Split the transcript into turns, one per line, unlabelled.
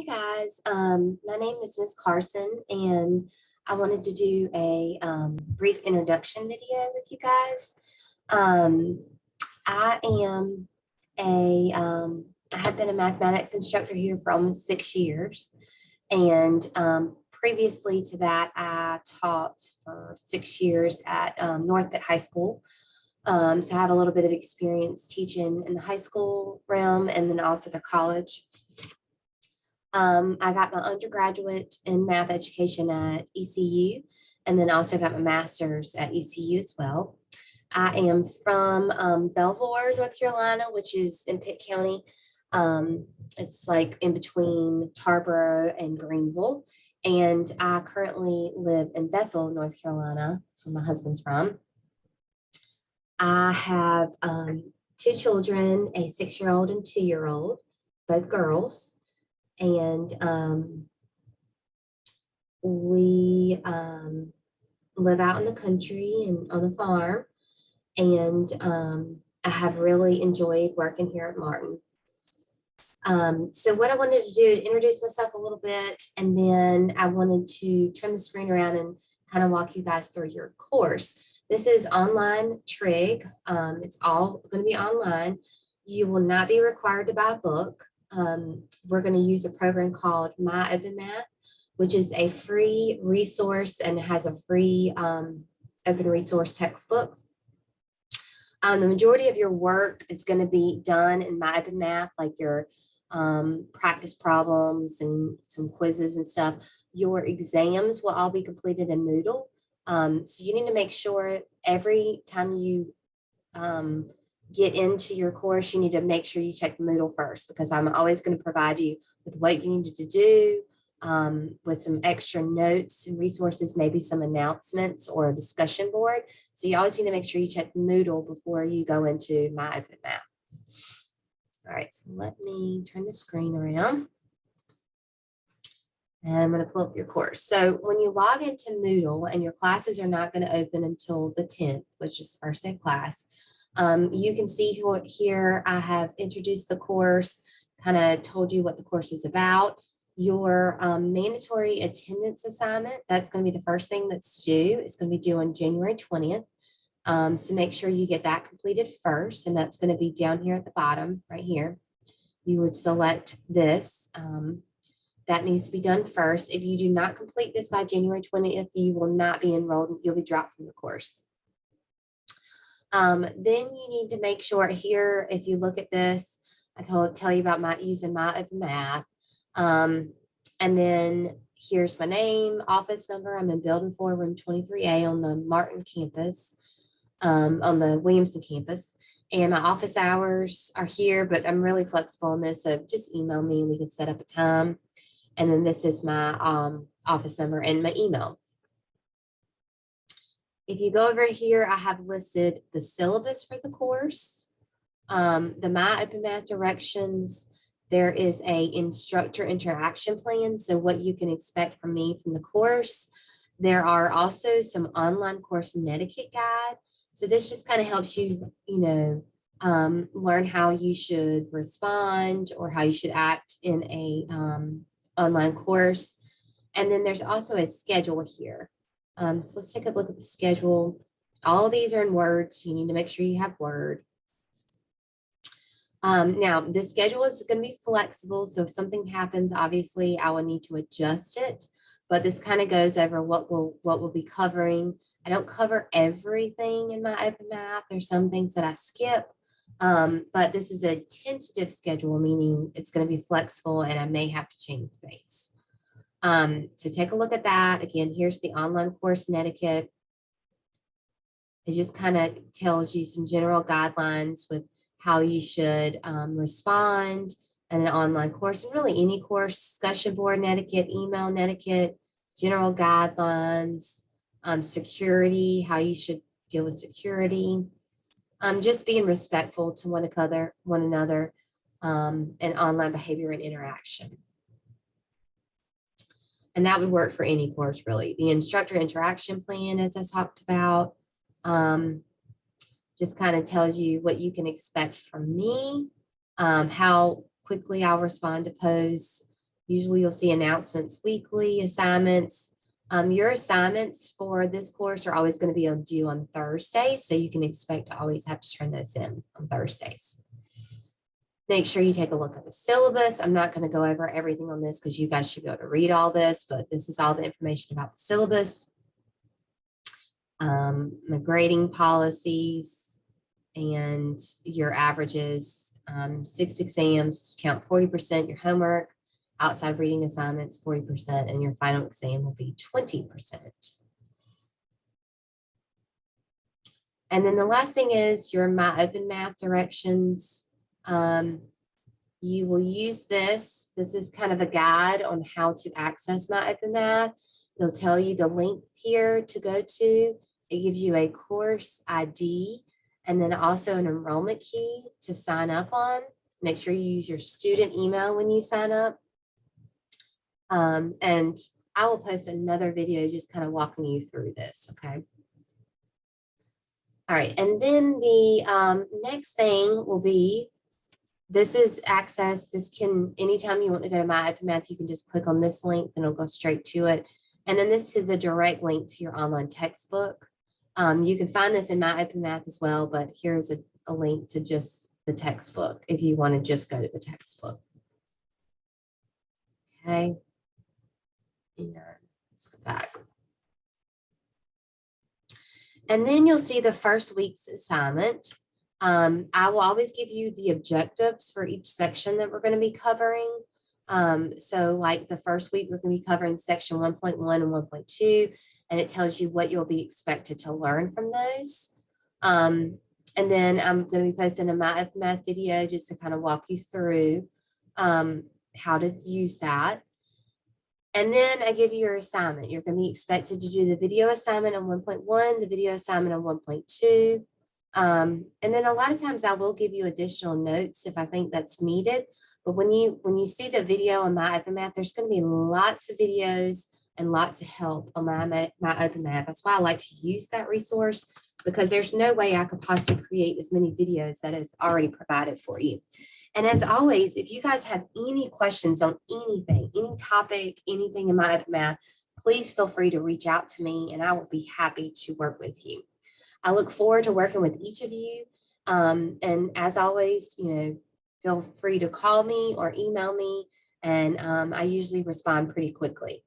Hey guys, my name is Miss Carson, and I wanted to do a brief introduction video with you guys. Um, I am I have been a mathematics instructor here for almost 6 years, and previously to that, I taught for 6 years at North Pitt High School. To have a little bit of experience teaching in the high school realm and then also the college. I got my undergraduate in math education at ECU, and then also got my master's at ECU as well. I am from Belvoir, North Carolina, which is in Pitt County. It's like in between Tarboro and Greenville. And I currently live in Bethel, North Carolina. That's where my husband's from. I have two children, a 6-year-old and 2-year-old, both girls. And we live out in the country and on a farm. And I have really enjoyed working here at Martin. So what I wanted to do is introduce myself a little bit, and then I wanted to turn the screen around and kind of walk you guys through your course. This is online trig. It's all going to be online. You will not be required to buy a book. We're going to use a program called Mat-172, which is a free resource and has a free open resource textbook. The majority of your work is going to be done in Mat-172, like your practice problems and some quizzes and stuff. Your exams will all be completed in Moodle. So you need to make sure every time you get into your course, you need to make sure you check Moodle first, because I'm always going to provide you with what you needed to do, with some extra notes and resources, maybe some announcements or a discussion board. So you always need to make sure you check Moodle before you go into my open math. All right, so let me turn the screen around. And I'm going to pull up your course. So when you log into Moodle, and your classes are not going to open until the 10th, which is the first day of class, you can see here I have introduced the course, kind of told you what the course is about. Your mandatory attendance assignment, that's going to be the first thing that's due. It's going to be due on January 20th. So make sure you get that completed first, and that's going to be down here at the bottom right here. You would select this. That needs to be done first. If you do not complete this by January 20th, you will not be enrolled. You'll be dropped from the course. Then you need to make sure here, if you look at this, I tell you about using my open math. And then here's my name, office number. I'm in building 4, room 23A on the Martin campus, on the Williamson campus. And my office hours are here, but I'm really flexible on this. So just email me and we can set up a time. And then this is my office number and my email. If you go over here, I have listed the syllabus for the course, the My Open Math directions. There is a instructor interaction plan, so what you can expect from me from the course. There are also some online course and etiquette guide. So this just kind of helps you, learn how you should respond or how you should act in a online course. And then there's also a schedule here. So let's take a look at the schedule. All of these are in Word, so you need to make sure you have Word. Now, the schedule is going to be flexible, so if something happens, obviously I will need to adjust it. But this kind of goes over what we'll be covering. I don't cover everything in my open math. There's some things that I skip, but this is a tentative schedule, meaning it's going to be flexible and I may have to change things. So take a look at that. Again, here's the online course and etiquette. It just kind of tells you some general guidelines with how you should respond in an online course, and really any course, discussion board etiquette, email etiquette, general guidelines, security, how you should deal with security, just being respectful to one another, and online behavior and interaction. And that would work for any course, really. The instructor interaction plan, as I talked about, just kind of tells you what you can expect from me, how quickly I'll respond to posts, Usually you'll see announcements weekly, assignments. Your assignments for this course are always going to be due on Thursdays, so you can expect to always have to turn those in on Thursdays. Make sure you take a look at the syllabus. I'm not going to go over everything on this because you guys should be able to read all this, but this is all the information about the syllabus. My grading policies and your averages, 6 exams, count 40%, your homework, outside reading assignments, 40%, and your final exam will be 20%. And then the last thing is your My Open Math directions. You will use this. This is kind of a guide on how to access My Open Math. It'll tell you the link here to go to. It gives you a course ID and then also an enrollment key to sign up on. Make sure you use your student email when you sign up. And I will post another video just kind of walking you through this, okay? All right, and then the next thing will be, this is access. This can, anytime you want to go to My Open Math, you can just click on this link and it'll go straight to it. And then this is a direct link to your online textbook. You can find this in My Open Math as well, but here's a link to just the textbook if you want to just go to the textbook. Okay. And let's go back. And then you'll see the first week's assignment. I will always give you the objectives for each section that we're going to be covering. So like the first week, we're going to be covering section 1.1 and 1.2, and it tells you what you'll be expected to learn from those. And then I'm going to be posting a My Open Math video just to kind of walk you through how to use that. And then I give you your assignment. You're going to be expected to do the video assignment on 1.1, the video assignment on 1.2. And then a lot of times I will give you additional notes if I think that's needed. But when you see the video on My Open Math, there's going to be lots of videos and lots of help on My Open Math. That's why I like to use that resource, because there's no way I could possibly create as many videos that is already provided for you. And as always, if you guys have any questions on anything, any topic, anything in My Open Math, please feel free to reach out to me and I will be happy to work with you. I look forward to working with each of you. And as always, feel free to call me or email me, and I usually respond pretty quickly.